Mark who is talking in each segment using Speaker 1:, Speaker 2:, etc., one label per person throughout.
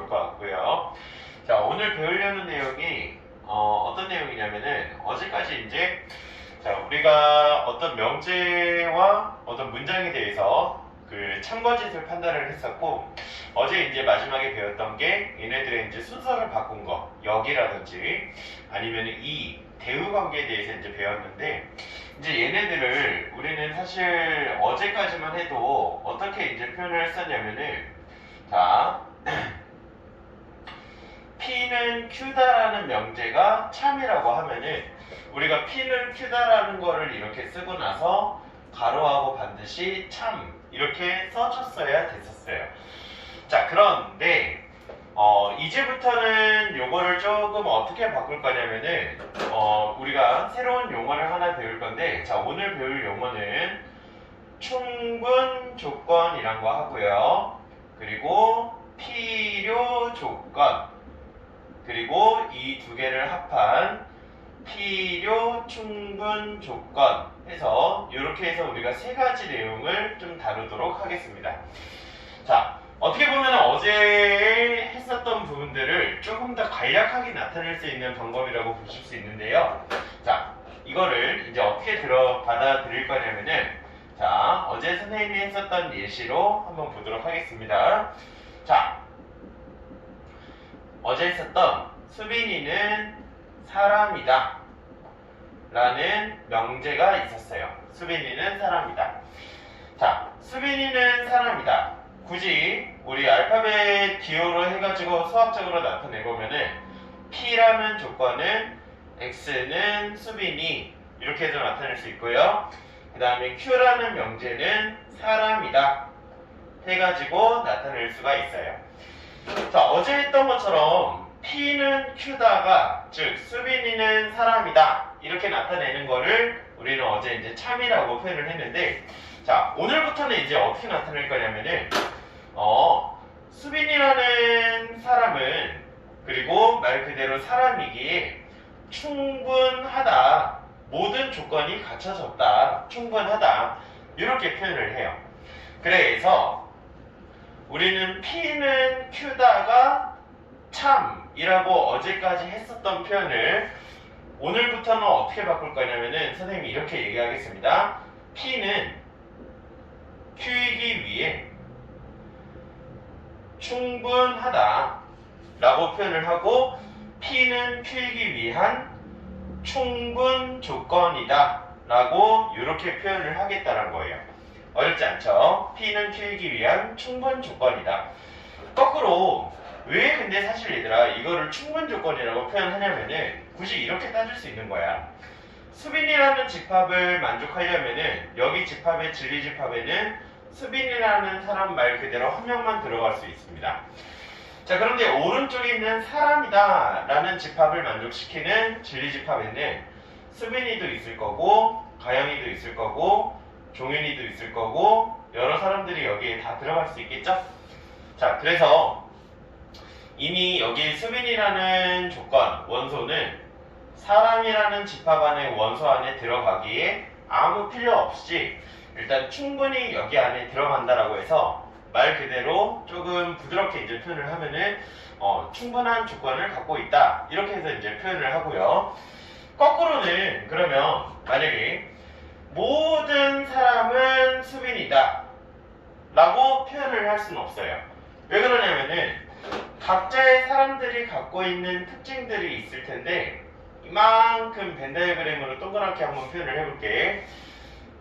Speaker 1: 것 같고요. 자, 오늘 배우려는 내용이 어떤 내용이냐면은 어제까지 이제 자, 우리가 어떤 명제와 어떤 문장에 대해서 그 참거짓을 판단을 했었고, 어제 이제 마지막에 배웠던 게 얘네들의 이제 순서를 바꾼 거, 여기라든지 아니면 이 대우 관계에 대해서 이제 배웠는데, 이제 얘네들을 우리는 사실 어제까지만 해도 어떻게 이제 표현을 했었냐면은, 자, P는 Q다라는 명제가 참이라고 하면은 우리가 P는 Q다라는 거를 이렇게 쓰고 나서 가로하고 반드시 참 이렇게 써줬어야 됐었어요. 자, 그런데 이제부터는 요거를 조금 어떻게 바꿀 거냐면은 우리가 새로운 용어를 하나 배울 건데, 자, 오늘 배울 용어는 충분 조건이란 거 하고요. 그리고 필요 조건, 그리고 이 두 개를 합한 필요 충분 조건 해서 이렇게 해서 우리가 세 가지 내용을 좀 다루도록 하겠습니다. 자, 어떻게 보면 어제 했었던 부분들을 조금 더 간략하게 나타낼 수 있는 방법이라고 보실 수 있는데요. 자, 이거를 이제 어떻게 받아들일 거냐면은, 자, 어제 선생님이 했었던 예시로 한번 보도록 하겠습니다. 자, 어제 했었던 수빈이는 사람이다 라는 명제가 있었어요. 수빈이는 사람이다. 자, 수빈이는 사람이다. 굳이 우리 알파벳 기호로 해가지고 수학적으로 나타내보면은 P라는 조건은 X는 수빈이 이렇게 해서 나타낼 수 있고요. 그 다음에 Q라는 명제는 사람이다 해가지고 나타낼 수가 있어요. 자, 어제 했던 것처럼 P는 Q다가, 즉 수빈이는 사람이다 이렇게 나타내는 거를 우리는 어제 이제 참이라고 표현을 했는데, 자, 오늘부터는 이제 어떻게 나타낼 거냐면은 수빈이라는 사람은, 그리고 말 그대로 사람이기에 충분하다, 모든 조건이 갖춰졌다, 충분하다 이렇게 표현을 해요. 그래서 우리는 P는 Q다가 참이라고 어제까지 했었던 표현을 오늘부터는 어떻게 바꿀 거냐면은 선생님이 이렇게 얘기하겠습니다. P는 Q이기 위해 충분하다 라고 표현을 하고, P는 Q이기 위한 충분 조건이다 라고 이렇게 표현을 하겠다는 거예요. 어렵지 않죠? P는 Q이기 위한 충분 조건이다. 거꾸로 왜 근데 사실 얘들아 이거를 충분 조건이라고 표현하냐면은 굳이 이렇게 따질 수 있는 거야. 수빈이라는 집합을 만족하려면은 여기 집합의 진리 집합에는 수빈이라는 사람 말 그대로 한 명만 들어갈 수 있습니다. 자, 그런데 오른쪽에 있는 사람이다 라는 집합을 만족시키는 진리 집합에는 수빈이도 있을 거고, 가영이도 있을 거고, 종현이도 있을 거고, 여러 사람들이 여기에 다 들어갈 수 있겠죠? 자, 그래서 이미 여기 수빈이라는 조건, 원소는 사람이라는 집합 안에 원소 안에 들어가기에 아무 필요 없이 일단 충분히 여기 안에 들어간다라고 해서 말 그대로 조금 부드럽게 이제 표현을 하면은 충분한 조건을 갖고 있다 이렇게 해서 이제 표현을 하고요. 거꾸로는 그러면 만약에 모든 사람은 수빈이다 라고 표현을 할 수는 없어요. 왜 그러냐면은 각자의 사람들이 갖고 있는 특징들이 있을 텐데, 이만큼 벤 다이어그램으로 동그랗게 한번 표현을 해볼게.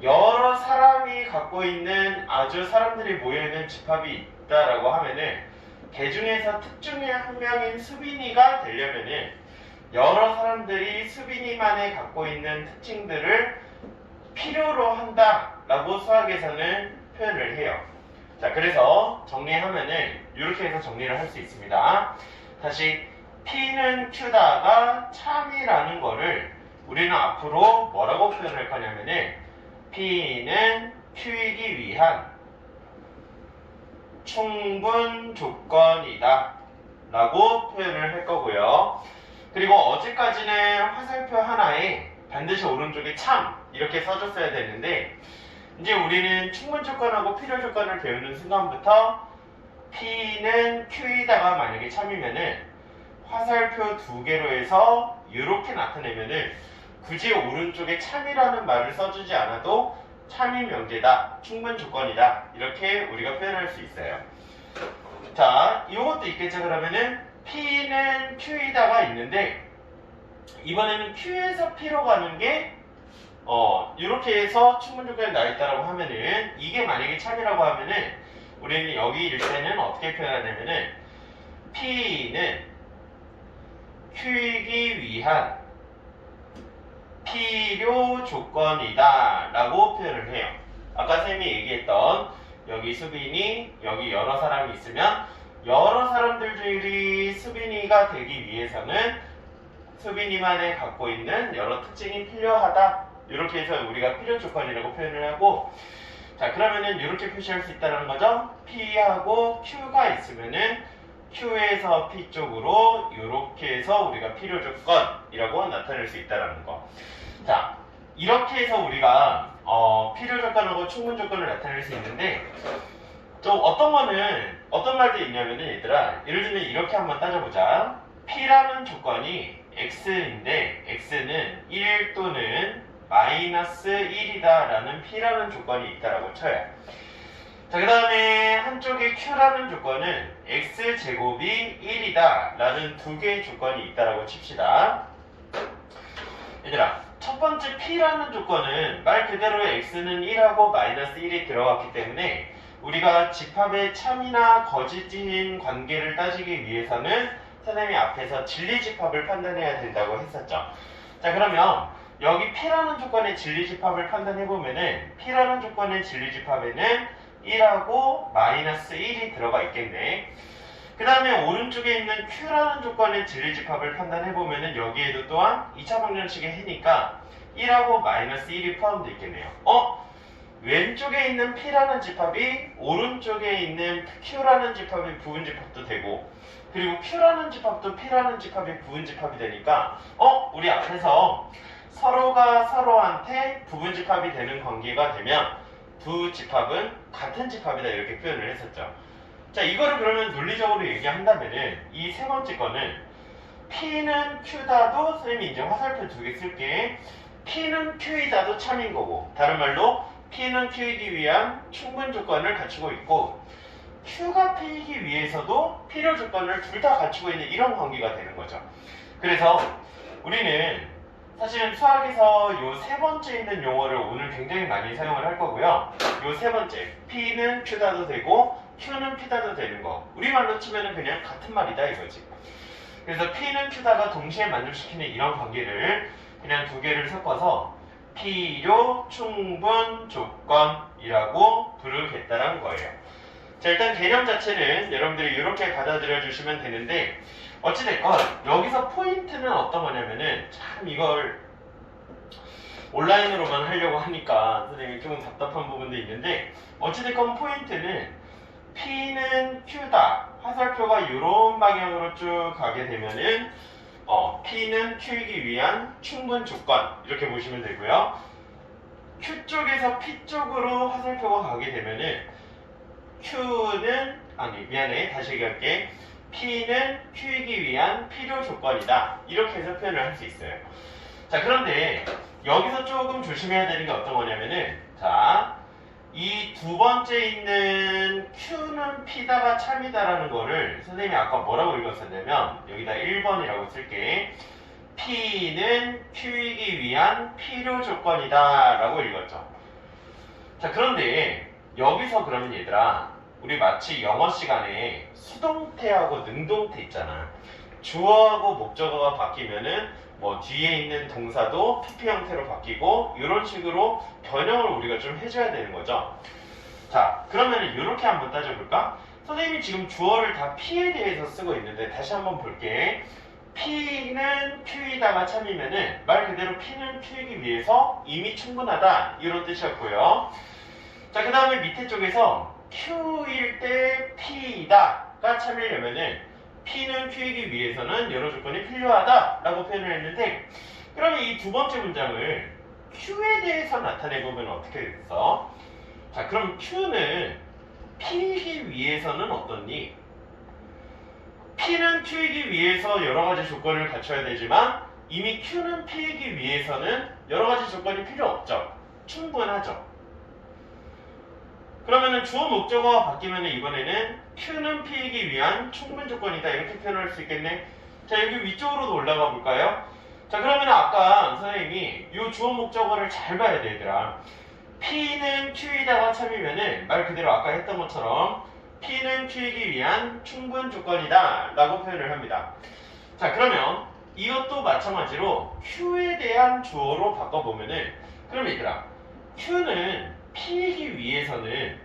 Speaker 1: 여러 사람이 갖고 있는 아주 사람들이 모여있는 집합이 있다라고 하면은 그 중에서 특중의 한 명인 수빈이가 되려면은 여러 사람들이 수빈이만이 갖고 있는 특징들을 필요로 한다라고 수학에서는 표현을 해요. 자, 그래서 정리하면은 이렇게 해서 정리를 할 수 있습니다. 다시 P는 Q다가 참이라는 거를 우리는 앞으로 뭐라고 표현할 거냐면은 P는 Q이기 위한 충분 조건이다 라고 표현을 할 거고요. 그리고 어제까지는 화살표 하나에 반드시 오른쪽에 참 이렇게 써줬어야 되는데, 이제 우리는 충분 조건하고 필요 조건을 배우는 순간부터 P는 Q이다가 만약에 참이면은 화살표 두 개로 해서 이렇게 나타내면은 굳이 오른쪽에 참이라는 말을 써주지 않아도 참이 명제다, 충분 조건이다 이렇게 우리가 표현할 수 있어요. 자, 이것도 있겠죠. 그러면은 P는 Q이다가 있는데 이번에는 Q에서 P로 가는 게 이렇게 해서 충분 조건이 나있다라고 하면은 이게 만약에 참이라고 하면은 우리는 여기일 때는 어떻게 표현하냐면은 P는 Q이기 위한 필요 조건이다 라고 표현을 해요. 아까 쌤이 얘기했던 여기 수빈이, 여기 여러 사람이 있으면 여러 사람들 중에 수빈이가 되기 위해서는 수빈이만이 갖고 있는 여러 특징이 필요하다 이렇게 해서 우리가 필요 조건이라고 표현을 하고, 자 그러면은 이렇게 표시할 수 있다는 거죠. P하고 Q가 있으면은 Q에서 P 쪽으로 이렇게 해서 우리가 필요 조건이라고 나타낼 수 있다는 거. 자 이렇게 해서 우리가 필요 조건하고 충분 조건을 나타낼 수 있는데, 또 어떤 거는 어떤 말도 있냐면은 얘들아, 예를 들면 이렇게 한번 따져보자. P라는 조건이 X인데 X는 1 또는 마이너스 1이다 라는 P라는 조건이 있다라고 쳐요. 자, 그 다음에 한쪽에 Q라는 조건은 X제곱이 1이다 라는 두 개의 조건이 있다라고 칩시다. 얘들아, 첫 번째 P라는 조건은 말 그대로 X는 1하고 마이너스 1이 들어갔기 때문에 우리가 집합의 참이나 거짓인 관계를 따지기 위해서는 선생님이 앞에서 진리집합을 판단해야 된다고 했었죠. 자, 그러면 여기 P라는 조건의 진리집합을 판단해보면은 P라는 조건의 진리집합에는 1하고 마이너스 1이 들어가 있겠네. 그 다음에 오른쪽에 있는 Q라는 조건의 진리집합을 판단해보면은 여기에도 또한 2차 방정식의 해니까 1하고 마이너스 1이 포함되어 있겠네요. 왼쪽에 있는 P라는 집합이 오른쪽에 있는 Q라는 집합의 부분집합도 되고, 그리고 Q라는 집합도 P라는 집합의 부분집합이 되니까 우리 앞에서 서로가 서로한테 부분집합이 되는 관계가 되면 두 집합은 같은 집합이다 이렇게 표현을 했었죠. 자, 이거를 그러면 논리적으로 얘기한다면은 이 세 번째 거는 P는 Q다도 선생님이 이제 화살표 두 개 쓸게. P는 Q이다도 참인 거고, 다른 말로 P는 Q이기 위한 충분 조건을 갖추고 있고, Q가 P이기 위해서도 필요 조건을 둘 다 갖추고 있는 이런 관계가 되는 거죠. 그래서 우리는 사실은 수학에서 요 세 번째 있는 용어를 오늘 굉장히 많이 사용을 할 거고요. 요 세 번째, P는 Q다도 되고 Q는 P다도 되는 거, 우리말로 치면은 그냥 같은 말이다 이거지. 그래서 P는 Q다가 동시에 만족시키는 이런 관계를 그냥 두 개를 섞어서 필요 충분 조건이라고 부르겠다는 거예요. 자, 일단 개념 자체는 여러분들이 이렇게 받아들여 주시면 되는데, 어찌됐건 여기서 포인트는 어떤 거냐면은, 참 이걸 온라인으로만 하려고 하니까 선생님이 조금 답답한 부분도 있는데, 어찌됐건 포인트는 P는 Q다, 화살표가 이런 방향으로 쭉 가게 되면은 P는 Q이기 위한 충분 조건 이렇게 보시면 되고요. Q 쪽에서 P 쪽으로 화살표가 가게 되면은 Q는, 다시 얘기할게. P는 Q이기 위한 필요 조건이다 이렇게 해서 표현을 할 수 있어요. 자, 그런데 여기서 조금 조심해야 되는 게 어떤 거냐면은, 자, 이 두 번째 있는 Q는 P다가 참이다라는 거를 선생님이 아까 뭐라고 읽었었냐면, 여기다 1번이라고 쓸게. P는 Q이기 위한 필요 조건이다 라고 읽었죠. 자, 그런데 여기서 그러면 얘들아, 우리 마치 영어 시간에 수동태하고 능동태 있잖아. 주어하고 목적어가 바뀌면은 뭐 뒤에 있는 동사도 PP 형태로 바뀌고 이런 식으로 변형을 우리가 좀 해줘야 되는 거죠. 자, 그러면 이렇게 한번 따져볼까? 선생님이 지금 주어를 다 P에 대해서 쓰고 있는데 다시 한번 볼게. P는 Q이다가 참이면은 말 그대로 P는 Q이기 위해서 이미 충분하다 이런 뜻이었고요. 자, 그 다음에 밑에 쪽에서 Q일 때 P이다가 참이려면은 P는 Q이기 위해서는 여러 조건이 필요하다 라고 표현을 했는데, 그러면 이 두 번째 문장을 Q에 대해서 나타내보면 어떻게 됐어? 자, 그럼 Q는 P이기 위해서는 어떻니? P는 Q이기 위해서 여러가지 조건을 갖춰야 되지만 이미 Q는 P이기 위해서는 여러가지 조건이 필요 없죠. 충분하죠. 그러면은 주어 목적어가 바뀌면 이번에는 Q는 P이기 위한 충분 조건이다 이렇게 표현할 수 있겠네. 자, 여기 위쪽으로도 올라가 볼까요? 자, 그러면 아까 선생님이 이 주어 목적어를 잘 봐야 돼 얘들아. P는 Q이다가 참이면은 말 그대로 아까 했던 것처럼 P는 Q이기 위한 충분 조건이다 라고 표현을 합니다. 자, 그러면 이것도 마찬가지로 Q에 대한 주어로 바꿔보면은 그럼 얘들아 Q는 P이기 위해서는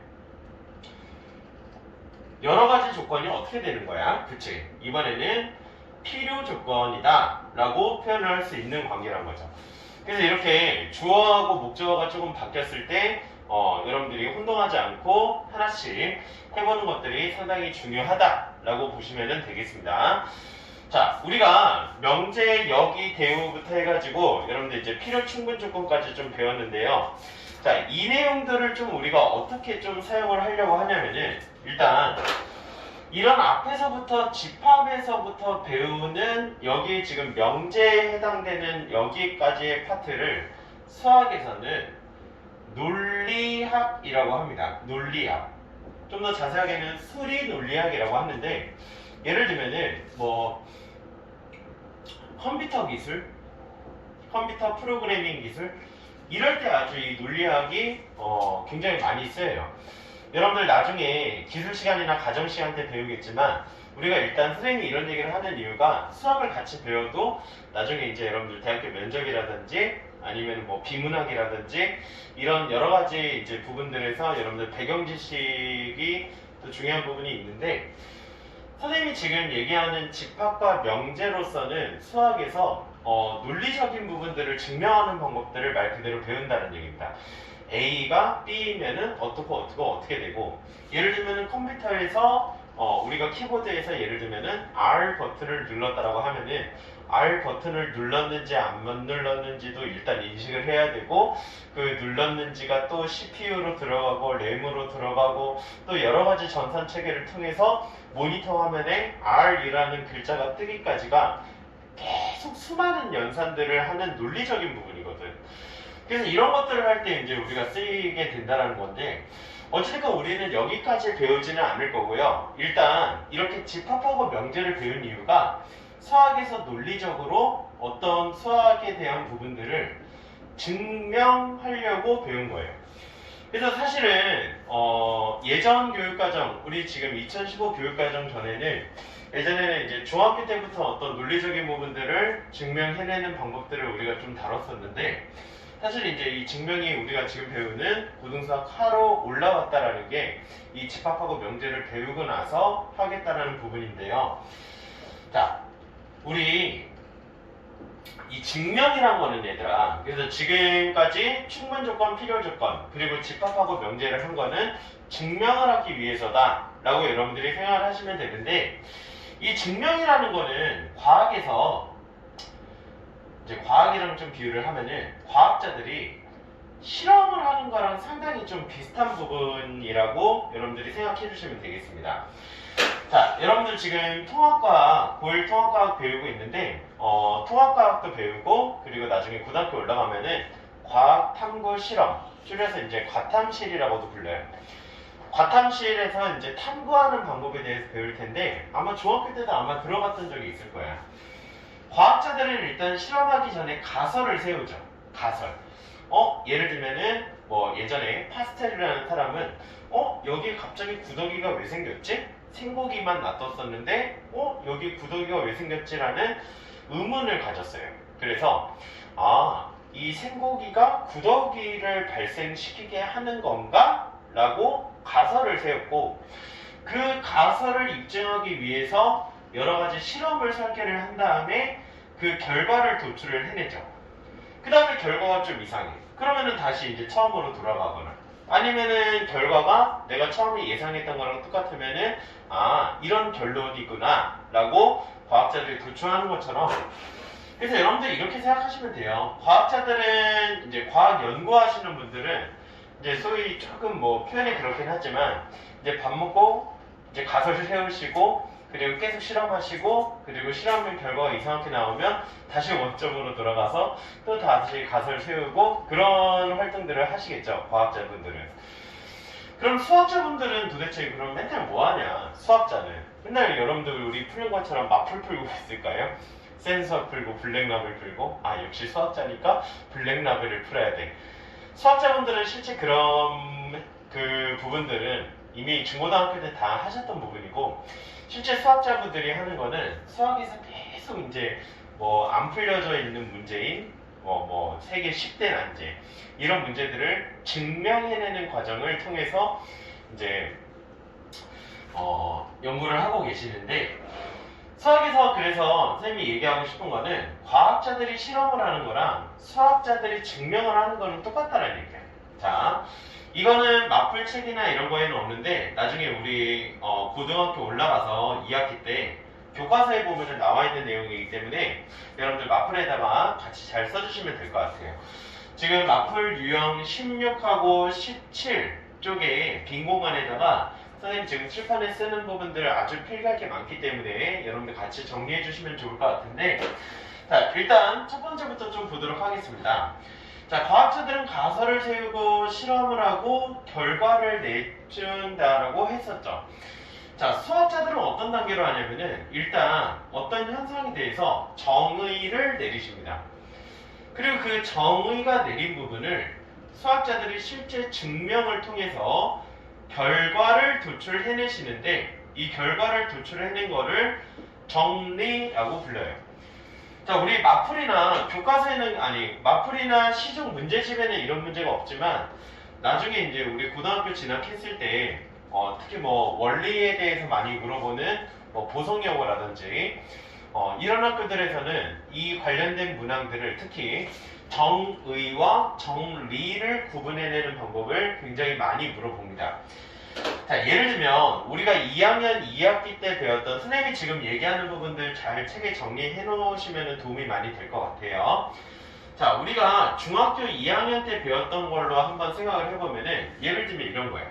Speaker 1: 여러가지 조건이 어떻게 되는 거야? 그치? 이번에는 필요 조건이다 라고 표현을 할 수 있는 관계란 거죠. 그래서 이렇게 주어하고 목적어가 조금 바뀌었을 때 여러분들이 혼동하지 않고 하나씩 해보는 것들이 상당히 중요하다라고 보시면 되겠습니다. 자, 우리가 명제, 여기, 대우부터 해가지고 여러분들 이제 필요 충분 조건까지 좀 배웠는데요. 자, 이 내용들을 좀 우리가 어떻게 좀 사용을 하려고 하냐면은 일단 이런 앞에서부터 집합에서부터 배우는 여기 지금 명제에 해당되는 여기까지의 파트를 수학에서는 논리학이라고 합니다. 논리학. 좀 더 자세하게는 수리 논리학이라고 하는데 예를 들면은 뭐 컴퓨터 기술, 컴퓨터 프로그래밍 기술 이럴 때 아주 이 논리학이 굉장히 많이 쓰여요. 여러분들 나중에 기술 시간이나 가정 시간 때 배우겠지만 우리가 일단 선생님이 이런 얘기를 하는 이유가 수학을 같이 배워도 나중에 이제 여러분들 대학교 면접이라든지 아니면 뭐 비문학이라든지 이런 여러 가지 이제 부분들에서 여러분들 배경 지식이 또 중요한 부분이 있는데 선생님이 지금 얘기하는 집합과 명제로서는 수학에서 논리적인 부분들을 증명하는 방법들을 말 그대로 배운다는 얘기입니다. A가 B면은 어떻게 되고 예를 들면은 컴퓨터에서 우리가 키보드에서 예를 들면은 R 버튼을 눌렀다라고 하면은 R 버튼을 눌렀는지 안 눌렀는지도 일단 인식을 해야 되고 그 눌렀는지가 또 CPU로 들어가고 램으로 들어가고 또 여러가지 전산 체계를 통해서 모니터 화면에 R이라는 글자가 뜨기까지가 계속 수많은 연산들을 하는 논리적인 부분이거든. 그래서 이런 것들을 할 때 이제 우리가 쓰이게 된다는 건데 어쨌든 우리는 여기까지 배우지는 않을 거고요. 일단 이렇게 집합하고 명제를 배운 이유가 수학에서 논리적으로 어떤 수학에 대한 부분들을 증명하려고 배운 거예요. 그래서 사실은 예전 교육과정, 우리 지금 2015 교육과정 전에는 예전에는 이제 중학교 때부터 어떤 논리적인 부분들을 증명해내는 방법들을 우리가 좀 다뤘었는데 사실 이제 이 증명이 우리가 지금 배우는 고등수학 하로 올라왔다라는 게 이 집합하고 명제를 배우고 나서 하겠다라는 부분인데요. 자, 우리 이 증명이란 거는 얘들아 그래서 지금까지 충분 조건, 필요 조건 그리고 집합하고 명제를 한 거는 증명을 하기 위해서다 라고 여러분들이 생각을 하시면 되는데 이 증명이라는 거는 과학에서 이제 과학이랑 좀 비유를 하면은 과학자들이 실험을 하는 거랑 상당히 좀 비슷한 부분이라고 여러분들이 생각해 주시면 되겠습니다. 자, 여러분들 지금 통합과학, 고1 통합과학 배우고 있는데 통합과학도 배우고 그리고 나중에 고등학교 올라가면은 과학 탐구 실험 줄여서 이제 과탐실이라고도 불러요. 과탐실에서 이제 탐구하는 방법에 대해서 배울 텐데 아마 중학교 때도 아마 들어봤던 적이 있을 거야. 과학자들은 일단 실험하기 전에 가설을 세우죠. 가설. 예를 들면은 뭐 예전에 파스텔이라는 사람은 여기 갑자기 구더기가 왜 생겼지? 생고기만 놔뒀었는데 여기 구더기가 왜 생겼지라는 의문을 가졌어요. 그래서 이 생고기가 구더기를 발생시키게 하는 건가? 라고 가설을 세웠고 그 가설을 입증하기 위해서 여러가지 실험을 설계를 한 다음에 그 결과를 도출을 해내죠. 그 다음에 결과가 좀 이상해. 그러면은 다시 이제 처음으로 돌아가거나 아니면은 결과가 내가 처음에 예상했던 거랑 똑같으면은 이런 결론이구나 라고 과학자들이 도출하는 것처럼 그래서 여러분들 이렇게 생각하시면 돼요. 과학자들은 이제 과학 연구하시는 분들은 이제 소위 조금 뭐 표현이 그렇긴 하지만 이제 밥 먹고 이제 가설을 세우시고 그리고 계속 실험하시고 그리고 실험 결과가 이상하게 나오면 다시 원점으로 돌아가서 또 다시 가설 세우고 그런 활동들을 하시겠죠, 과학자분들은. 그럼 수학자분들은 도대체 그럼 맨날 뭐하냐? 수학자는 맨날 여러분들 우리 푸는 것처럼 마플 풀고 있을까요? 센서 풀고 블랙라벨 풀고 역시 수학자니까 블랙라벨을 풀어야 돼. 수학자분들은 실제 그런 그 부분들은 이미 중고등학교 때 다 하셨던 부분이고, 실제 수학자분들이 하는 거는 수학에서 계속 이제 뭐 안 풀려져 있는 문제인 뭐 세계 10대 난제 이런 문제들을 증명해내는 과정을 통해서 이제 연구를 하고 계시는데, 수학에서 그래서 선생님이 얘기하고 싶은 거는 과학자들이 실험을 하는 거랑 수학자들이 증명을 하는 거는 똑같다는 얘기예요. 자, 이거는 마플 책이나 이런 거에는 없는데 나중에 우리 고등학교 올라가서 2학기 때 교과서에 보면 나와 있는 내용이기 때문에 여러분들 마플에다가 같이 잘 써주시면 될 것 같아요. 지금 마플 유형 16하고 17 쪽에 빈 공간에다가 선생님 지금 칠판에 쓰는 부분들 아주 필기할 게 많기 때문에 여러분들 같이 정리해 주시면 좋을 것 같은데, 자, 일단 첫 번째부터 좀 보도록 하겠습니다. 자, 과학자들은 가설을 세우고 실험을 하고 결과를 내준다라고 했었죠. 자, 수학자들은 어떤 단계로 하냐면은 일단 어떤 현상에 대해서 정의를 내리십니다. 그리고 그 정의가 내린 부분을 수학자들이 실제 증명을 통해서 결과를 도출해내시는데, 이 결과를 도출해낸 거를 정리라고 불러요. 자, 우리 마플이나 교과서에는 마플이나 시중 문제집에는 이런 문제가 없지만 나중에 이제 우리 고등학교 진학했을 때 특히 뭐 원리에 대해서 많이 물어보는 뭐 보성영어라든지 이런 학교들에서는 이 관련된 문항들을 특히 정의와 정리를 구분해내는 방법을 굉장히 많이 물어봅니다. 자, 예를 들면 우리가 2학년 2학기 때 배웠던, 선생님이 지금 얘기하는 부분들 잘 책에 정리해 놓으시면 도움이 많이 될 것 같아요. 자, 우리가 중학교 2학년 때 배웠던 걸로 한번 생각을 해보면은 예를 들면 이런 거예요.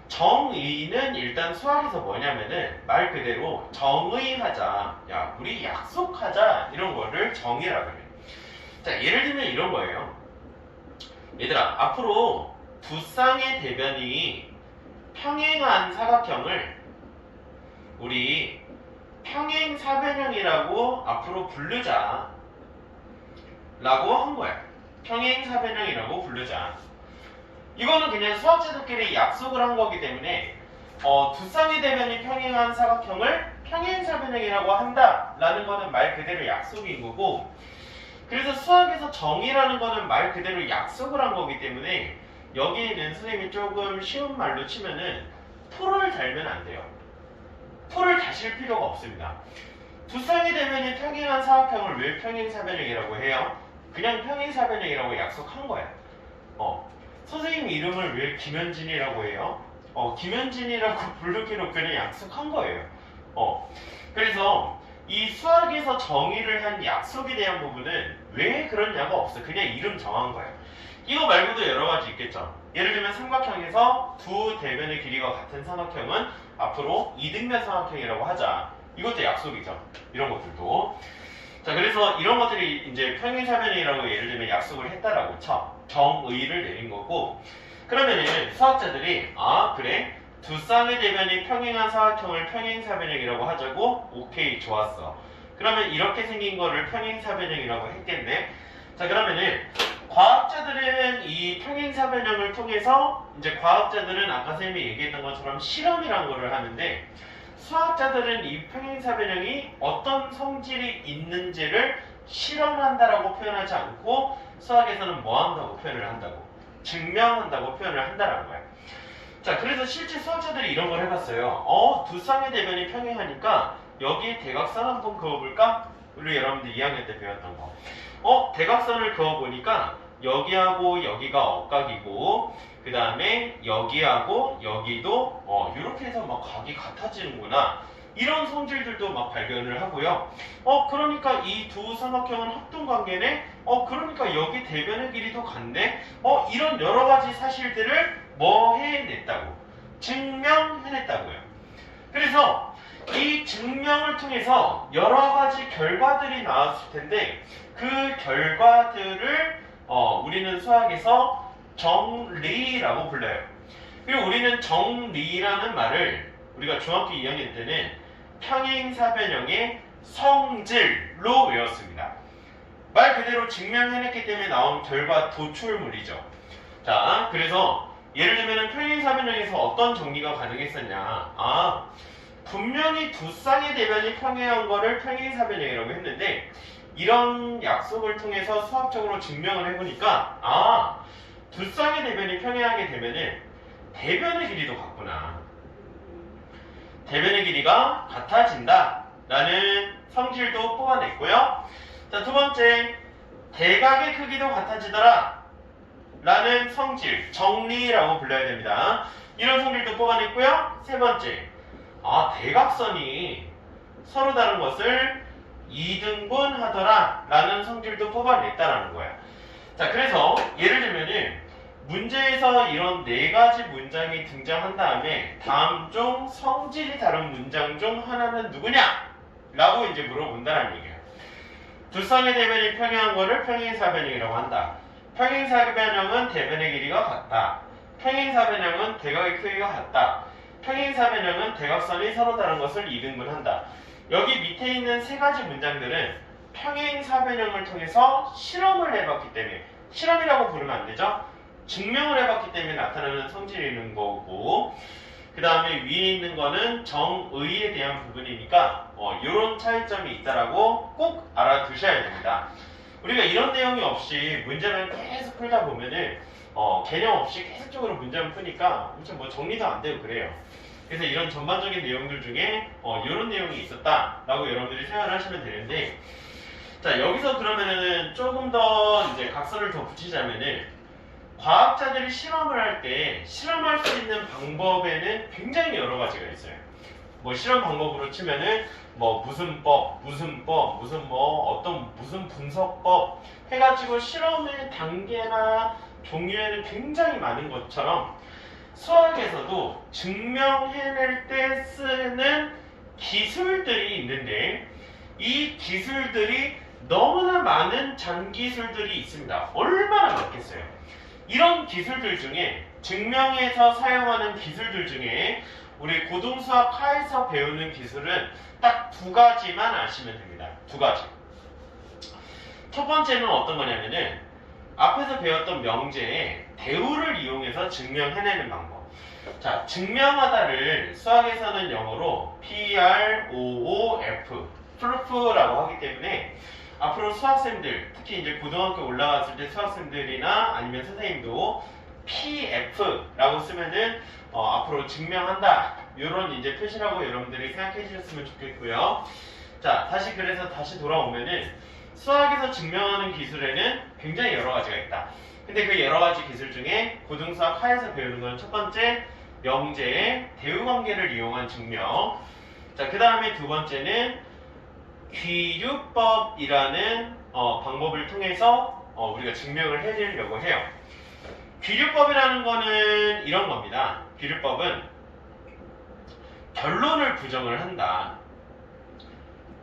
Speaker 1: 정의는 일단 수학에서 뭐냐면은 말 그대로 정의하자, 야 우리 약속하자, 이런 거를 정의라 그래요. 자, 예를 들면 이런 거예요. 얘들아, 앞으로 두 쌍의 대변이 평행한 사각형을 우리 평행사변형이라고 앞으로 부르자 라고 한 거야. 평행사변형이라고 부르자. 이거는 그냥 수학자들끼리 약속을 한 거기 때문에 두 쌍의 대변이 평행한 사각형을 평행사변형이라고 한다 라는 거는 말 그대로 약속인 거고, 그래서 수학에서 정의라는 거는 말 그대로 약속을 한 거기 때문에 여기에는 선생님이 조금 쉬운 말로 치면은 풀을 달면 안 돼요. 풀을 다실 필요가 없습니다. 두 쌍의 대변이 평행한 사각형을 왜 평행사변형이라고 해요? 그냥 평행사변형이라고 약속한 거야. 선생님 이름을 왜 김현진이라고 해요? 김현진이라고 부르기로 그냥 약속한 거예요. 그래서 이 수학에서 정의를 한 약속에 대한 부분은 왜 그러냐가 없어. 그냥 이름 정한 거예요. 이거 말고도 여러 가지 있겠죠. 예를 들면 삼각형에서 두 대변의 길이가 같은 삼각형은 앞으로 이등변 삼각형이라고 하자. 이것도 약속이죠. 이런 것들도. 자, 그래서 이런 것들이 이제 평행사변형이라고 예를 들면 약속을 했다라고 쳐. 정의를 내린 거고, 그러면은 수학자들이 그래? 두 쌍의 대변이 평행한 사각형을 평행사변형이라고 하자고. 오케이, 좋았어. 그러면 이렇게 생긴 거를 평행사변형이라고 했겠네. 자, 그러면은 과학자들은 이 평행사변형을 통해서 이제 과학자들은 아까 선생님이 얘기했던 것처럼 실험이란 거를 하는데, 수학자들은 이 평행사변형이 어떤 성질이 있는지를 실험한다라고 표현하지 않고 수학에서는 뭐 한다고 표현을 한다고? 증명한다고 표현을 한다라는 거야. 자, 그래서 실제 수학자들이 이런 걸 해봤어요. 두 쌍의 대변이 평행하니까 여기에 대각선 한번 그어볼까? 우리 여러분들 2학년 때 배웠던 거. 대각선을 그어보니까 여기하고 여기가 억각이고, 그 다음에 여기하고 여기도 이렇게 해서 막 각이 같아지는구나. 이런 성질들도 막 발견을 하고요. 그러니까 이 두 삼각형은 합동관계네? 그러니까 여기 대변의 길이도 같네? 이런 여러 가지 사실들을 뭐 해냈다고? 증명해냈다고요. 그래서 이 증명을 통해서 여러 가지 결과들이 나왔을 텐데 그 결과들을 우리는 수학에서 정리라고 불러요. 그리고 우리는 정리라는 말을 우리가 중학교 2학년 때는 평행사변형의 성질로 외웠습니다. 말 그대로 증명해냈기 때문에 나온 결과 도출물이죠. 자, 그래서 예를 들면 평행사변형에서 어떤 정리가 가능했었냐. 분명히 두 쌍의 대변이 평행한 거를 평행사변형이라고 했는데 이런 약속을 통해서 수학적으로 증명을 해보니까 두 쌍의 대변이 평행하게 되면은 대변의 길이도 같구나. 대변의 길이가 같아진다 라는 성질도 뽑아냈고요. 자, 두 번째, 대각의 크기도 같아지더라 라는 성질, 정리라고 불러야 됩니다. 이런 성질도 뽑아냈고요. 세 번째, 대각선이 서로 다른 것을 이등분하더라 라는 성질도 뽑아냈다라는 거야. 자, 그래서 예를 들면은 문제에서 이런 네 가지 문장이 등장한 다음에 다음 중 성질이 다른 문장 중 하나는 누구냐? 라고 이제 물어본다는 얘기예요. 두 쌍의 대변이 평행한 거를 평행사변형이라고 한다. 평행사변형은 대변의 길이가 같다. 평행사변형은 대각의 크기가 같다. 평행사변형은 대각선이 서로 다른 것을 이등분한다. 여기 밑에 있는 세 가지 문장들은 평행사변형을 통해서 실험을 해봤기 때문에, 실험이라고 부르면 안 되죠? 증명을 해봤기 때문에 나타나는 성질이 있는 거고, 그 다음에 위에 있는 거는 정의에 대한 부분이니까 이런 차이점이 있다라고 꼭 알아두셔야 됩니다. 우리가 이런 내용이 없이 문제만 계속 풀다 보면은 개념 없이 계속적으로 문제만 푸니까 엄청 뭐 정리도 안 되고 그래요. 그래서 이런 전반적인 내용들 중에 이런 내용이 있었다라고 여러분들이 생각을 하시면 되는데, 자, 여기서 그러면은 조금 더 이제 각서를 더 붙이자면은 과학자들이 실험을 할 때 실험할 수 있는 방법에는 굉장히 여러 가지가 있어요. 뭐 실험 방법으로 치면은 뭐 무슨 법, 무슨 분석법 해가지고 실험의 단계나 종류에는 굉장히 많은 것처럼 수학에서도 증명해낼 때 쓰는 기술들이 있는데 이 기술들이 너무나 많은 잔기술들이 있습니다. 얼마나 많겠어요. 이런 기술들 중에 증명해서 사용하는 기술들 중에 우리 고등수학 하에서 배우는 기술은 딱 두 가지만 아시면 됩니다. 두 가지. 첫 번째는 어떤 거냐면은 앞에서 배웠던 명제에 대우를 이용해서 증명해내는 방법. 자, 증명하다를 수학에서는 영어로 PROOF, 프루프라고 하기 때문에 앞으로 수학생들, 특히 이제 고등학교 올라갔을 때 수학생들이나 아니면 선생님도 PF라고 쓰면은 앞으로 증명한다 이런 이제 표시라고 여러분들이 생각해 주셨으면 좋겠고요. 자, 다시 돌아오면은 수학에서 증명하는 기술에는 굉장히 여러 가지가 있다. 근데 그 여러 가지 기술 중에 고등수학 하에서 배우는 건 첫 번째 명제의 대우 관계를 이용한 증명. 자, 그 다음에 두 번째는 귀류법이라는 방법을 통해서 우리가 증명을 해내려고 해요. 귀류법이라는 거는 이런 겁니다. 귀류법은 결론을 부정을 한다.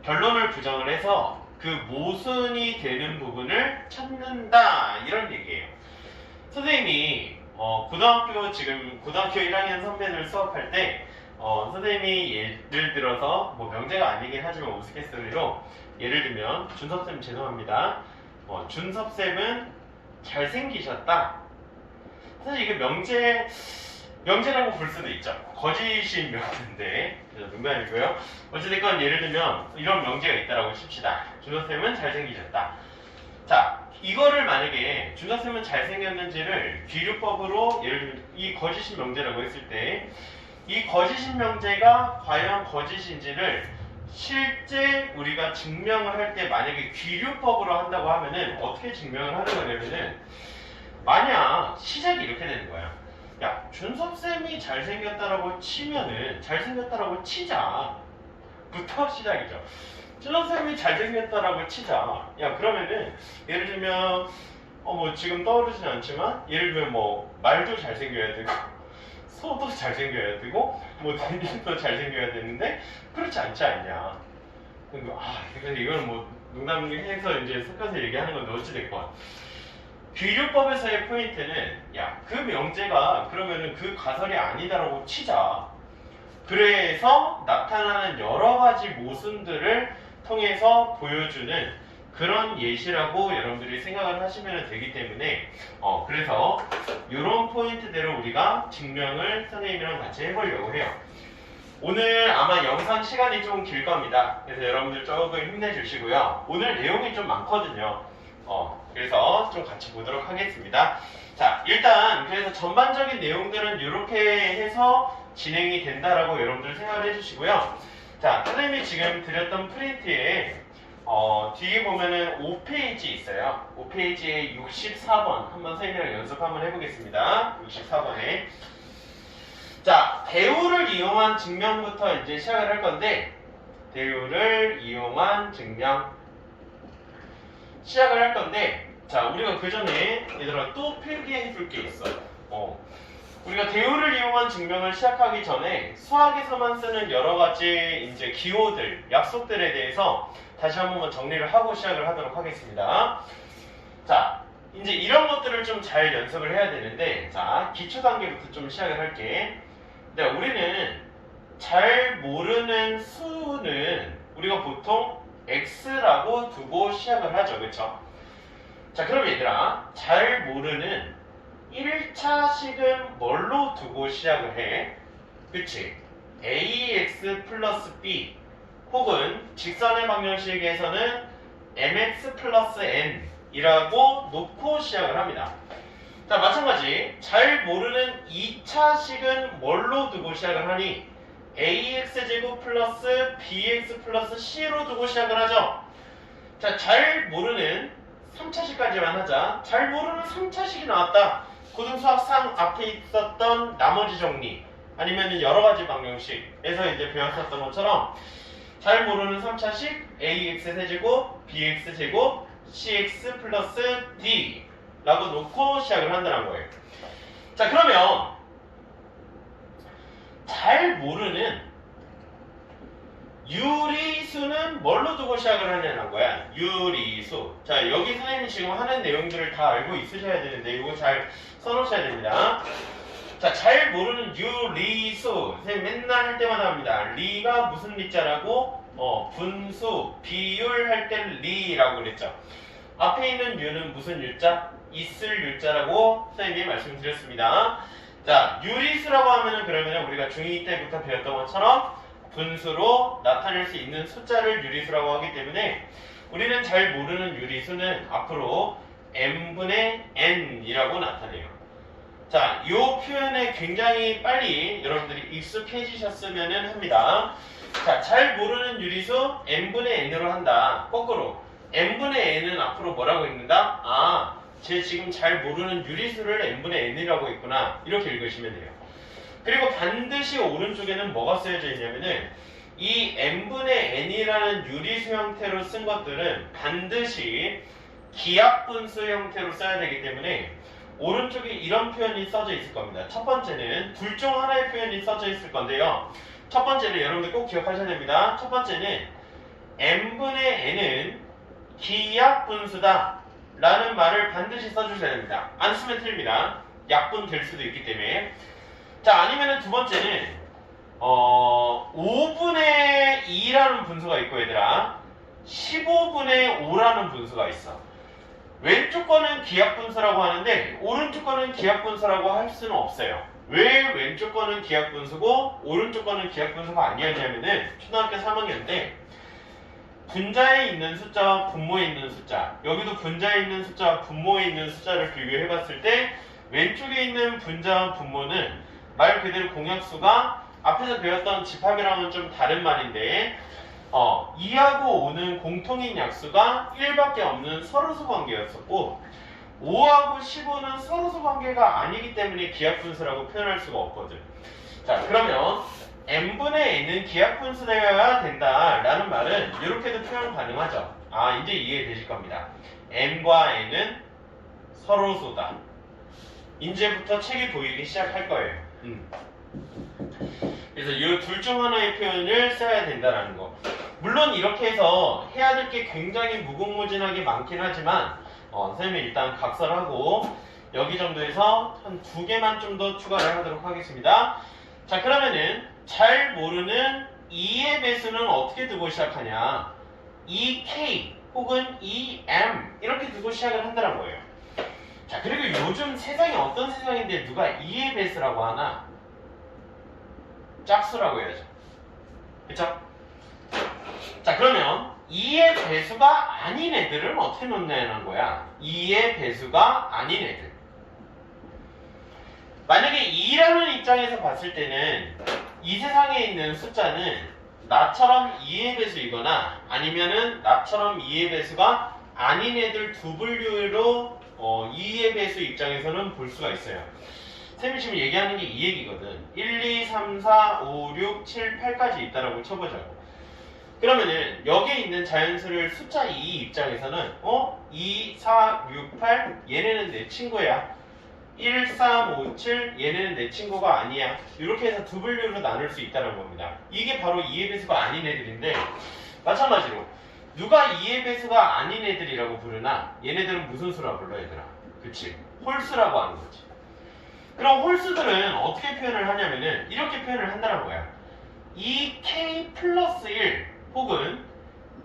Speaker 1: 결론을 부정을 해서 그 모순이 되는 부분을 찾는다 이런 얘기예요. 선생님이 고등학교 1학년 선배들 수업할 때 선생님이 예를 들어서 뭐 명제가 아니긴 하지만 우스갯소리로 예를 들면 준섭쌤 죄송합니다. 준섭쌤은 잘생기셨다. 사실 이게 명제라고 볼 수도 있죠. 거짓인 명제인데 농담이고요. 어찌됐건 예를 들면 이런 명제가 있다라고 칩시다. 준섭쌤은 잘생기셨다. 자, 이거를 만약에 준섭쌤은 잘생겼는지를 귀류법으로 예를 들면 이 거짓인 명제라고 했을 때 이 거짓인 명제가 과연 거짓인지를 실제 우리가 증명을 할 때 만약에 귀류법으로 한다고 하면은 어떻게 증명을 하는 거냐면은 만약 시작이 이렇게 되는 거야. 야, 준섭쌤이 잘생겼다라고 치면은 잘생겼다라고 치자. 부터 시작이죠. 찔러쌤이 잘생겼다라고 치자. 야, 그러면은 예를 들면 뭐 지금 떠오르진 않지만 예를 들면 뭐 말도 잘생겨야 되고 소도 잘생겨야 되고 뭐 대리도 잘생겨야 되는데 그렇지 않지 않냐. 그래서 이건 뭐 농담해서 이제 섞어서 얘기하는 건데 어찌됐건 귀류법에서의 포인트는 야, 그 명제가 그러면은 그 가설이 아니다라고 치자. 그래서 나타나는 여러 가지 모순들을 통해서 보여주는 그런 예시라고 여러분들이 생각을 하시면 되기 때문에 그래서 이런 포인트대로 우리가 증명을 선생님이랑 같이 해보려고 해요. 오늘 아마 영상 시간이 좀 길 겁니다. 그래서 여러분들 조금 힘내주시고요. 오늘 내용이 좀 많거든요. 그래서 좀 같이 보도록 하겠습니다. 자, 일단 그래서 전반적인 내용들은 이렇게 해서 진행이 된다라고 여러분들 생각을 해주시고요. 자, 선생님이 지금 드렸던 프린트에 뒤에 보면은 5페이지 있어요. 5페이지에 64번 한번 선생님이랑 연습 한번 해보겠습니다. 64번에 자, 대우를 이용한 증명부터 이제 시작을 할 건데 대우를 이용한 증명 시작을 할 건데 자, 우리가 그 전에 얘들아 또 필기해 줄 게 있어. 우리가 대우를 이용한 증명을 시작하기 전에 수학에서만 쓰는 여러 가지 이제 기호들, 약속들에 대해서 다시 한 번만 정리를 하고 시작을 하도록 하겠습니다. 자, 이제 이런 것들을 좀 잘 연습을 해야 되는데 자, 기초 단계부터 좀 시작을 할게. 네, 우리는 잘 모르는 수는 우리가 보통 x라고 두고 시작을 하죠. 그쵸? 자, 그럼 얘들아 잘 모르는 1차식은 뭘로 두고 시작을 해? 그치? ax 플러스 b 혹은 직선의 방정식에서는 mx 플러스 n 이라고 놓고 시작을 합니다. 자, 마찬가지 잘 모르는 2차식은 뭘로 두고 시작을 하니? ax제곱 플러스 bx 플러스 c로 두고 시작을 하죠. 자, 잘 모르는 3차식까지만 하자. 잘 모르는 3차식이 나왔다. 고등수학상 앞에 있었던 나머지 정리 아니면 여러가지 방정식에서 이제 배웠었던 것처럼 잘 모르는 3차식 ax 세제곱 bx 제곱 cx 플러스 d 라고 놓고 시작을 한다는 거예요. 자, 그러면 잘 모르는 유리수는 뭘로 두고 시작을 하냐는 거야. 유리수. 자, 여기 선생님이 지금 하는 내용들을 다 알고 있으셔야 되는데 이거 잘 써놓으셔야 됩니다. 자, 잘 모르는 유리수. 선생님 맨날 할 때마다 합니다. 리가 무슨 리자라고? 분수, 비율 할 때 리라고 그랬죠. 앞에 있는 유는 무슨 유자? 있을 유자라고 선생님이 말씀드렸습니다. 자, 유리수라고 하면은 그러면 우리가 중2 때부터 배웠던 것처럼 분수로 나타낼 수 있는 숫자를 유리수라고 하기 때문에 우리는 잘 모르는 유리수는 앞으로 n분의 n이라고 나타내요. 자, 이 표현에 굉장히 빨리 여러분들이 익숙해지셨으면 합니다. 자, 잘 모르는 유리수 n분의 n으로 한다. 거꾸로 n분의 n은 앞으로 뭐라고 읽는다? 아, 제 지금 잘 모르는 유리수를 n분의 n이라고 했구나. 이렇게 읽으시면 돼요. 그리고 반드시 오른쪽에는 뭐가 쓰여져 있냐면은 이 n분의 n이라는 유리수 형태로 쓴 것들은 반드시 기하분수 형태로 써야 되기 때문에 오른쪽에 이런 표현이 써져 있을 겁니다. 첫 번째는 둘 중 하나의 표현이 써져 있을 건데요. 첫 번째는 여러분들 꼭 기억하셔야 됩니다. 첫 번째는 n분의 n은 기하분수다 라는 말을 반드시 써주셔야 됩니다. 안 쓰면 틀립니다. 약분 될 수도 있기 때문에. 자, 아니면은 두 번째는 5분의 2라는 분수가 있고 얘들아 15분의 5라는 분수가 있어. 왼쪽 거는 기하분수라고 하는데 오른쪽 거는 기하분수라고 할 수는 없어요. 왜 왼쪽 거는 기하분수고 오른쪽 거는 기하분수가 아니었냐면은 초등학교 3학년 때 분자에 있는 숫자와 분모에 있는 숫자, 여기도 분자에 있는 숫자와 분모에 있는 숫자를 비교해 봤을 때 왼쪽에 있는 분자와 분모는 말 그대로 공약수가 앞에서 배웠던 집합이랑은 좀 다른 말인데 2하고 5는 공통인 약수가 1밖에 없는 서로수 관계였었고 5하고 15는 서로수 관계가 아니기 때문에 기하분수라고 표현할 수가 없거든. 자, 그러면 n분의 n은 기하분수되어야 된다라는 말은 이렇게도 표현 가능하죠. 아, 이제 이해되실 겁니다. n과 n은 서로소다. 이제부터 책이 보이기 시작할 거예요. 그래서 이 둘 중 하나의 표현을 써야 된다는 거. 물론 이렇게 해서 해야 될 게 굉장히 무궁무진하게 많긴 하지만 선생님이 일단 각설하고 여기 정도에서 한 2개만 좀 더 추가를 하도록 하겠습니다. 자, 그러면은 잘 모르는 2의 배수는 어떻게 두고 시작하냐, 2k 혹은 2m 이렇게 두고 시작을 한다는 거예요. 자, 그리고 요즘 세상이 어떤 세상인데 누가 2의 배수라고 하나? 짝수라고 해야죠. 그쵸? 자, 그러면 2의 배수가 아닌 애들은 어떻게 놓냐는 거야. 2의 배수가 아닌 애들. 만약에 2라는 입장에서 봤을 때는 이 세상에 있는 숫자는 나처럼 2의 배수이거나 아니면은 나처럼 2의 배수가 아닌 애들 두 분류로 2의 배수 입장에서는 볼 수가 있어요. 쌤이 지금 얘기하는 게 이 얘기거든. 1, 2, 3, 4, 5, 6, 7, 8까지 있다라고 쳐보자고. 그러면은 여기에 있는 자연수를 숫자 2 입장에서는 2, 4, 6, 8 얘네는 내 친구야. 1, 3, 5, 7 얘네는 내 친구가 아니야. 이렇게 해서 두 분류로 나눌 수 있다는 겁니다. 이게 바로 2의 배수가 아닌 애들인데, 마찬가지로 누가 2의 배수가 아닌 애들이라고 부르나 얘네들은 무슨 수라고 불러 얘들아? 그치? 홀수라고 하는 거지. 그럼 홀수들은 어떻게 표현을 하냐면은 이렇게 표현을 한다는 거야. 2k 플러스 1 혹은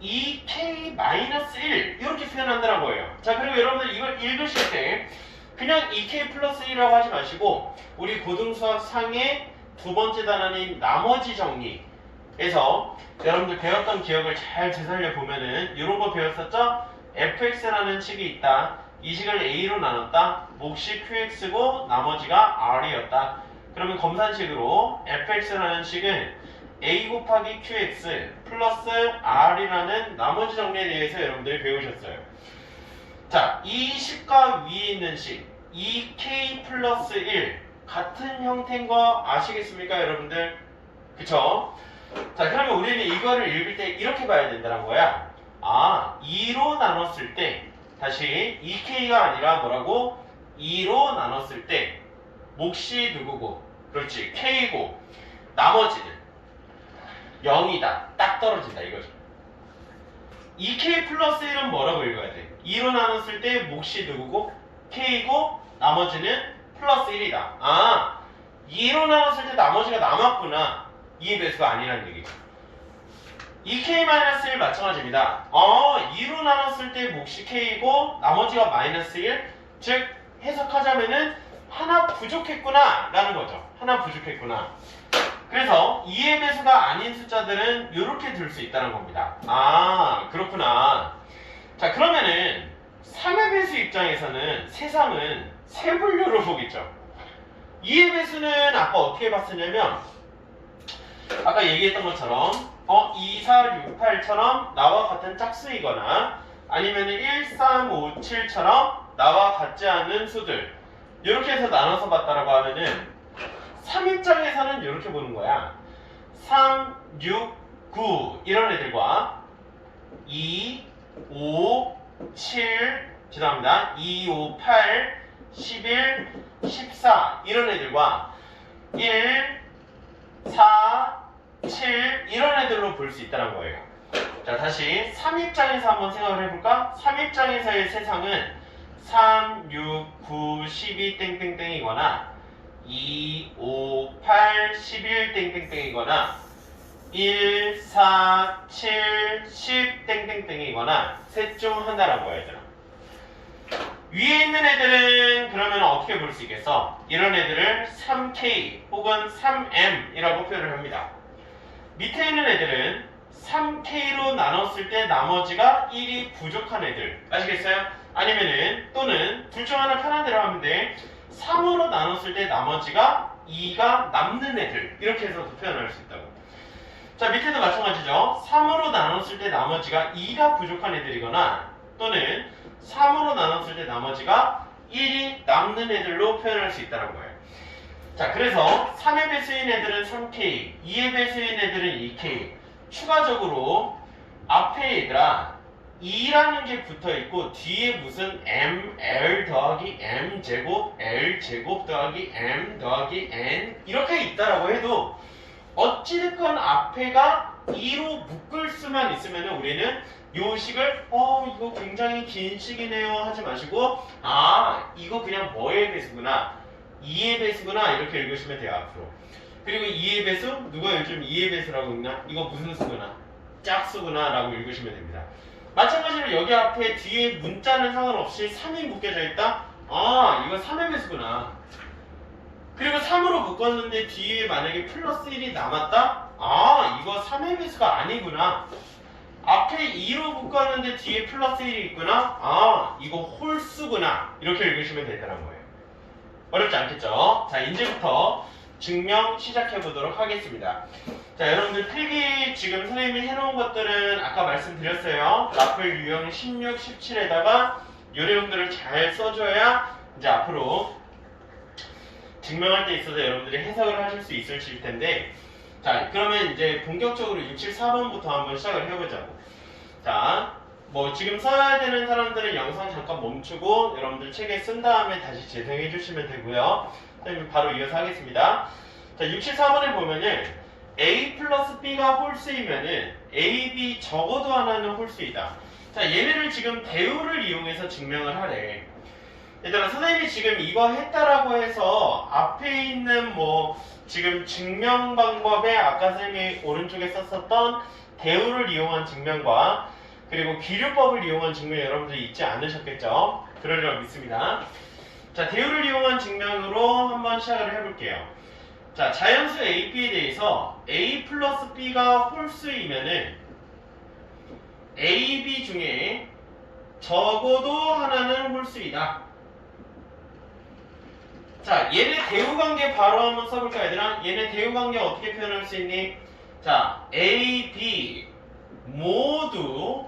Speaker 1: 2k 마이너스 1 이렇게 표현한다는 거예요. 자, 그리고 여러분들 이걸 읽으실 때 그냥 2k 플러스 1이라고 하지 마시고 우리 고등수학 상의 두 번째 단원인 나머지 정리에서 여러분들 배웠던 기억을 잘 되살려 보면은 이런 거 배웠었죠? fx라는 식이 있다. 이 식을 a로 나눴다. 몫이 qx고 나머지가 r이었다. 그러면 검산식으로 fx라는 식은 a 곱하기 qx 플러스 r이라는 나머지 정리에 대해서 여러분들이 배우셨어요. 자, 이 식과 위에 있는 식 2k 플러스 1 같은 형태인 거 아시겠습니까 여러분들? 그쵸? 자, 그러면 우리는 이거를 읽을 때 이렇게 봐야 된다는 거야. 아, 2로 나눴을 때 다시 2k가 아니라 뭐라고? 2로 나눴을 때 몫이 누구고? 그렇지, k고 나머지는 0이다. 딱 떨어진다 이거죠. 2k 플러스 1은 뭐라고 읽어야 돼? 2로 나눴을 때 몫이 누구고? k고 나머지는 플러스 1이다. 아, 2로 나눴을 때 나머지가 남았구나. 2의 배수가 아니라는 얘기죠. 2k-1 마찬가지입니다. 2로 나눴을 때 몫이 k이고 나머지가 마이너스 1. 즉 해석하자면은 하나 부족했구나 라는 거죠. 하나 부족했구나. 그래서 2의 배수가 아닌 숫자들은 이렇게 둘 수 있다는 겁니다. 아, 그렇구나. 자, 그러면은 3의 배수 입장에서는 세상은 세 분류로 보겠죠. 2의 배수는 아까 어떻게 봤었냐면 아까 얘기했던 것처럼 2, 4, 6, 8처럼 나와 같은 짝수이거나 아니면 1, 3, 5, 7처럼 나와 같지 않은 수들 이렇게 해서 나눠서 봤다라고 하면은 3 입장에서는 이렇게 보는 거야. 3, 6, 9 이런 애들과 2, 5, 7 죄송합니다. 2, 5, 8, 11, 14 이런 애들과 1, 4, 7 이런 애들로 볼 수 있다는 거예요. 자, 다시 3 입장에서 한번 생각을 해볼까? 3 입장에서의 세상은 3, 6, 9, 12 땡땡땡이거나 2, 5, 8, 11 땡땡땡이거나 1, 4, 7, 10 땡땡땡이거나 셋 중 하나라고 해야 되나? 위에 있는 애들은 그러면 어떻게 볼 수 있겠어? 이런 애들을 3K 혹은 3M 이라고 표현을 합니다. 밑에 있는 애들은 3K로 나눴을 때 나머지가 1이 부족한 애들 아시겠어요? 아니면은 또는 둘 중 하나 편한 대로 하면 돼. 3으로 나눴을 때 나머지가 2가 남는 애들 이렇게 해서도 표현할 수 있다고. 자, 밑에도 마찬가지죠. 3으로 나눴을 때 나머지가 2가 부족한 애들이거나 또는 3으로 나눴을 때 나머지가 1이 남는 애들로 표현할 수 있다는 거예요. 자, 그래서 3의 배수인 애들은 3K, 2의 배수인 애들은 2K. 추가적으로 앞에 얘들아 2라는 게 붙어 있고 뒤에 무슨 ML 더하기 M 제곱 L 제곱 더하기 M 더하기 N 이렇게 있다라고 해도 어찌됐건 앞에가 2로 묶을 수만 있으면 우리는 요 식을 이거 굉장히 긴 식이네요 하지 마시고 이거 그냥 뭐의 배수구나 2의 배수구나 이렇게 읽으시면 돼요 앞으로. 그리고 2의 배수 누가 요즘 2의 배수라고 읽나? 이거 무슨 수구나 짝수구나 라고 읽으시면 됩니다. 마찬가지로 여기 앞에 뒤에 문자는 상관없이 3이 묶여져 있다? 이거 3의 배수구나. 그리고 3으로 묶었는데 뒤에 만약에 플러스 1이 남았다? 이거 3의 배수가 아니구나. 앞에 2로 묶었는데 뒤에 플러스 1이 있구나? 이거 홀수구나. 이렇게 읽으시면 되더라는 거예요. 어렵지 않겠죠? 자, 이제부터 증명 시작해 보도록 하겠습니다. 자, 여러분들 필기 지금 선생님이 해놓은 것들은 아까 말씀드렸어요. 라플 유형 16, 17에다가 요 내용들을 잘 써줘야 이제 앞으로 증명할 때 있어서 여러분들이 해석을 하실 수 있으실 텐데, 자, 그러면 이제 본격적으로 674번부터 한번 시작을 해보자고. 자, 뭐 지금 써야 되는 사람들은 영상 잠깐 멈추고 여러분들 책에 쓴 다음에 다시 재생해 주시면 되고요. 선생님 바로 이어서 하겠습니다. 자, 64번에 보면은 A 플러스 B가 홀수이면은 A, B 적어도 하나는 홀수이다. 자, 얘네를 지금 대우를 이용해서 증명을 하래. 얘들아, 선생님이 지금 이거 했다라고 해서 앞에 있는 뭐 지금 증명 방법에 아까 선생님이 오른쪽에 썼었던 대우를 이용한 증명과 그리고 기류법을 이용한 증명 여러분들 잊지 않으셨겠죠? 그러리라고 믿습니다. 자, 대우를 이용한 증명으로 한번 시작을 해볼게요. 자, 자연수 AP에 대해서 A 플러스 B가 홀수이면은 A, B 중에 적어도 하나는 홀수이다. 자, 얘네 대우관계 바로 한번 써볼까 얘들아? 얘네 대우관계 어떻게 표현할 수 있니? 자, A, B 모두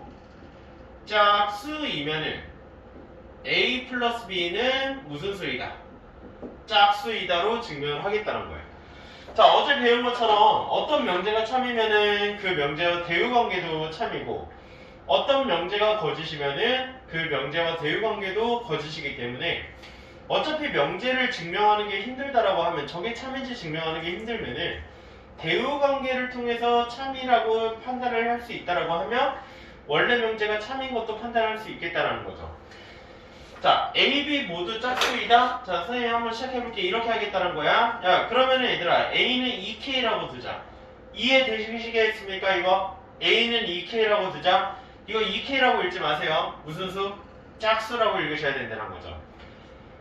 Speaker 1: 짝수이면은 A 플러스 B는 무슨 수이다? 짝수이다로 증명을 하겠다는 거예요. 자, 어제 배운 것처럼 어떤 명제가 참이면은 그 명제와 대우관계도 참이고 어떤 명제가 거짓이면은 그 명제와 대우관계도 거짓이기 때문에 어차피 명제를 증명하는 게 힘들다라고 하면 저게 참인지 증명하는 게 힘들면은 대우관계를 통해서 참이라고 판단을 할 수 있다라고 하면 원래 명제가 참인 것도 판단할 수 있겠다라는 거죠. 자, A, B 모두 짝수이다. 자, 선생님 한번 시작해볼게. 이렇게 하겠다는 거야. 야, 그러면은 얘들아 A는 2K라고 두자. 이해 되시겠습니까 이거? A는 2K라고 두자. 이거 2K라고 읽지 마세요. 무슨 수? 짝수라고 읽으셔야 된다는 거죠.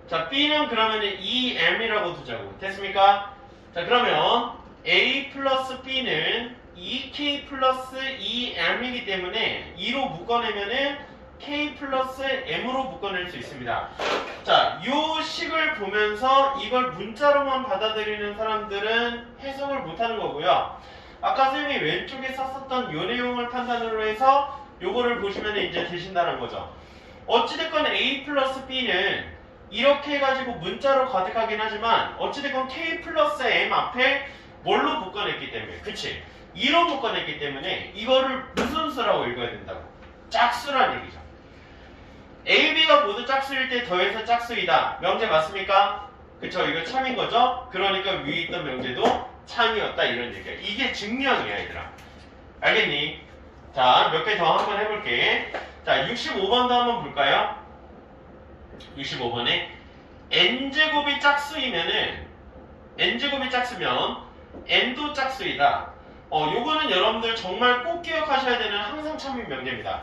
Speaker 1: 자, B는 그러면은 2M이라고 두자고. 됐습니까? 자, 그러면 A 플러스 B는 2K 플러스 2M이기 때문에 2로 묶어내면은 K 플러스 M으로 묶어낼 수 있습니다. 자, 요 식을 보면서 이걸 문자로만 받아들이는 사람들은 해석을 못하는 거고요. 아까 선생님이 왼쪽에 썼었던 요 내용을 판단으로 해서 요거를 보시면 이제 되신다는 거죠. 어찌됐건 A 플러스 B는 이렇게 해가지고 문자로 가득하긴 하지만 어찌됐건 K 플러스 M 앞에 뭘로 묶어냈기 때문에, 그치? 2로 묶어냈기 때문에 이거를 무슨 수라고 읽어야 된다고? 짝수란 얘기죠. A, B가 모두 짝수일 때 더해서 짝수이다. 명제 맞습니까? 그쵸? 이거 참인 거죠? 그러니까 위에 있던 명제도 참이었다 이런 얘기야. 이게 증명이야 얘들아. 알겠니? 자, 몇 개 더 한번 해볼게. 자, 65번도 한번 볼까요? 65번에 n제곱이 짝수이면은 n제곱이 짝수면 n도 짝수이다. 요거는 여러분들 정말 꼭 기억하셔야 되는 항상 참인 명제입니다.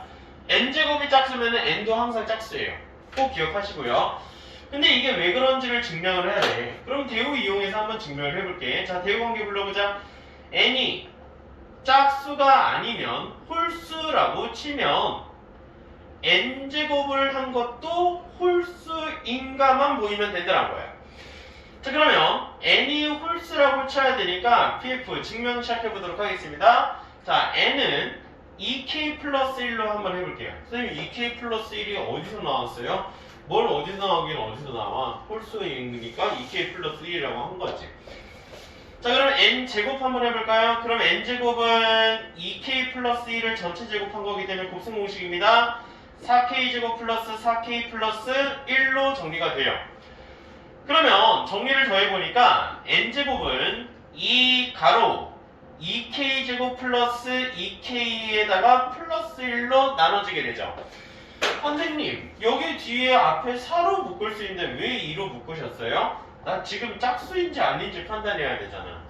Speaker 1: n제곱이 짝수면 n도 항상 짝수예요. 꼭 기억하시고요. 근데 이게 왜 그런지를 증명을 해야 돼. 그럼 대우 이용해서 한번 증명을 해볼게. 자, 대우 관계 불러보자. n이 짝수가 아니면 홀수라고 치면 n제곱을 한 것도 홀수인가만 보이면 된다는 거예요. 자, 그러면 n이 홀수라고 쳐야 되니까 PF 증명 시작해보도록 하겠습니다. 자, n은 2k 플러스 1로 한번 해볼게요. 선생님 2k 플러스 1이 어디서 나왔어요? 뭘 어디서 나오긴 어디서 나와? 홀수가 있으니까 2k 플러스 1이라고 한 거지. 자, 그럼 n제곱 한번 해볼까요? 그럼 n제곱은 2k 플러스 1을 전체 제곱한 거기 때문에 곱셈 공식입니다. 4k제곱 플러스 4k 플러스 1로 정리가 돼요. 그러면 정리를 더해보니까 n제곱은 2 가로 2k제곱 플러스 2k에다가 플러스 1로 나눠지게 되죠. 선생님, 여기 뒤에 앞에 4로 묶을 수 있는데 왜 2로 묶으셨어요? 나 지금 짝수인지 아닌지 판단해야 되잖아.